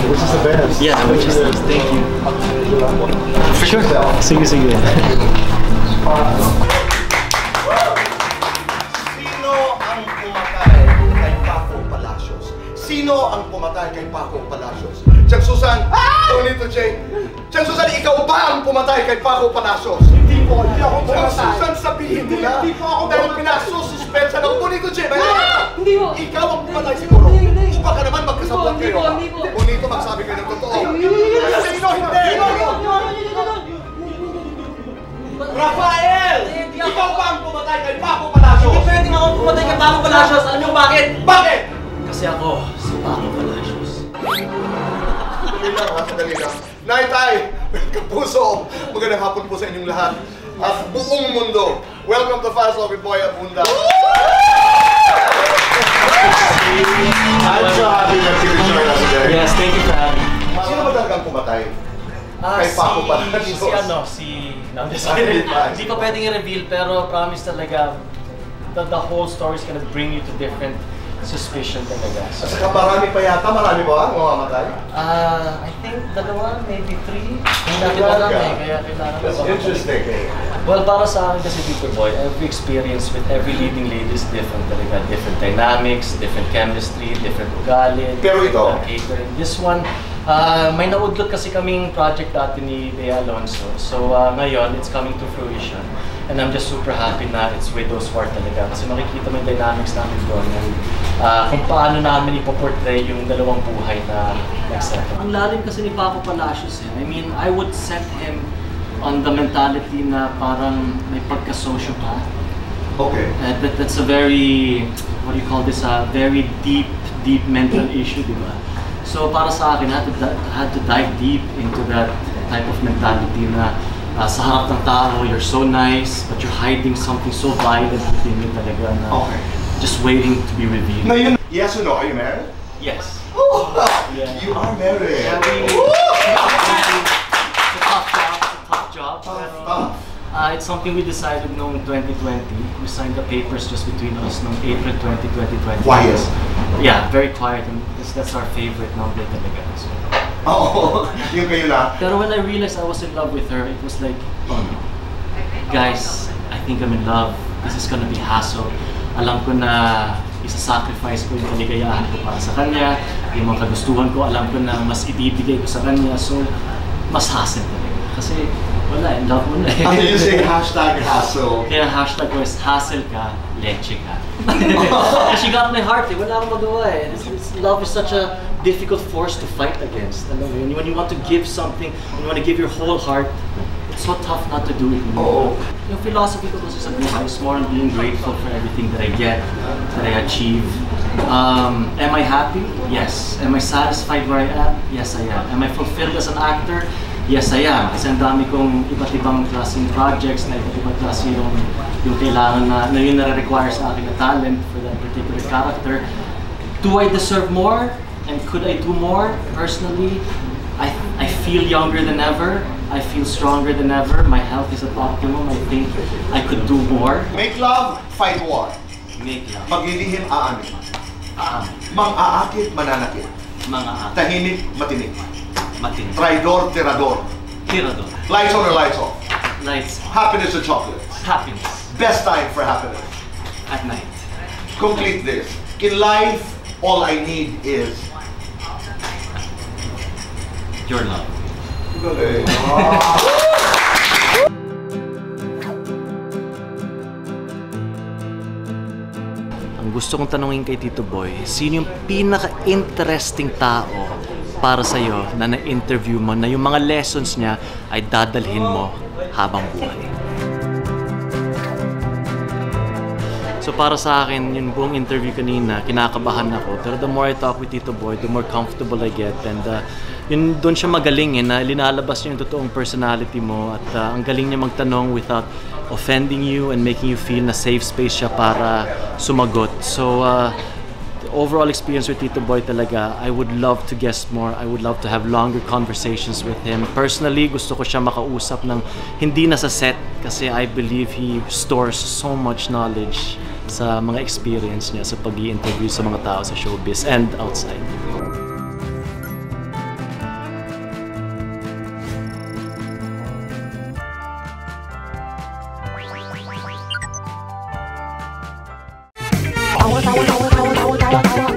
Which is the best. Yeah, which is nice. Thank you. Sure. Sige, sige. Sino ang pumatay kay Paco Palacios? Chang Susan, Tonito J. Chang Susan, ikaw ba ang pumatay kay Paco Palacios? Hindi po, hindi ako pumatay. Chang Susan, sabihin mo na. Hindi po ako dahil pinasususpensa ng Tonito J. Hindi po. Ikaw ang pumatay siguro. Upa ka naman magkasabot kayo. Bonito, magsabi kayo ng totoo. Sino hindi? Rafael! Ikaw ba ang pumatay kay Paco Palacios? Hindi pwedeng ako pumatay kay Paco Palacios. Alam niyo bakit? Bakit? Kasi ako, si Paco Palacios. Dali lang. Naitay, kapuso, magandang hapon po sa inyong lahat. At buong mundo, welcome to Fast Love with Boy Abunda. I'm so happy that you could join us today. Yes, thank you for having me. Sino ba talagang pumatay? Kay Paco Palacios. Hindi pa pwedeng i-reveal, pero promise talaga that the whole story is gonna bring you to different suspicion talaga. At saka marami pa yata, marami ba ang mamamatay? I think dalawa, maybe 3. Hindi natin alam eh, kaya kailangan. That's interesting. Well, para sa akin kasi Tito Boy, every experience with every leading lady is different talaga. Different dynamics, different chemistry, different ugali. Pero ito? Catering. This one, may naudlot kasi kaming project dati ni Bea Alonso. So ngayon, it's coming to fruition. And I'm just super happy na it's with those four talaga. Kasi makikita mo yung dynamics namin doon. And kung paano namin ipoportray yung dalawang buhay na nagsettle. Ang lalim kasi ni Paco Palacios eh. I mean, I would set him on the mentality na parang may pagka-sociopath. Okay. That's a very, what do you call this, a very deep mental issue, di ba? So para sa akin, I had to dive deep into that type of mentality na sa harap ng tao, you're so nice, but you're hiding something so violent within you talaga na just waiting to be revealed. Ngayon, yes or no, are you married? Yes. Yeah. You are married. Yeah, it's a tough job. It's something we decided noong 2020. We signed the papers just between us noong April 2020. Quiet. Yeah, very quiet, and that's our favorite number talaga. So. Oo, yung kayo lang. Pero when I realized I was in love with her, it was like, oh no. Guys, I think I'm in love. This is gonna be hassle. Alam ko na isa-sacrifice ko yung kaligayahan ko para sa kanya. Yung mga kagustuhan ko, alam ko na mas ibibigay ko sa kanya. So, mas hassle talaga. Kasi, wala, in love mo na eh. After you say hashtag hassle. Kaya hashtag ko is hassle ka, leche ka. She got my heart eh. Wala akong magawa eh. Love is such a difficult force to fight against. When you want to give something, when you want to give your whole heart, it's so tough not to do it. Yung philosophy ko kasi sa buhay is more on being grateful for everything that I get, that I achieve. Am I happy? Yes. Am I satisfied where I am? Yes, I am. Am I fulfilled as an actor? Yes, I am. Kasi ang dami kong iba't ibang klaseng projects na iba't ibang klase yung kailangan na yun na-require sa akin na talent for that particular character. Do I deserve more? And could I do more? Personally, I feel younger than ever. I feel stronger than ever. My health is at optimum. I think I could do more. Make love, fight war. Make love. Maglilihim, aamin. Mang-aakit, mananakit. Mga Tahimik, matinik. matinik. Traidor, tirador. Tirador. Lights on or lights off? Lights. Happiness or chocolate? Happiness. Best time for happiness? At night. Complete this. In life, all I need is Your love. Ang gusto kong tanungin kay Tito Boy, sino yung pinaka-interesting tao para sa'yo na na-interview mo na yung mga lessons niya ay dadalhin mo habang buhay? So para sa akin, yung buong interview kanina, kinakabahan ako. Pero the more I talk with Tito Boy, the more comfortable I get. And yun, doon siya magaling na linalabas niya yung totoong personality mo. At ang galing niya magtanong without offending you and making you feel na safe space siya para sumagot. So the overall experience with Tito Boy talaga, I would love to guest more. I would love to have longer conversations with him. Personally, gusto ko siya makausap ng hindi na sa set kasi I believe he stores so much knowledge sa mga experience niya sa pag-i-interview sa mga tao sa showbiz and outside. tawa, tawa, tawa, tawa, tawa, tawa, tawa.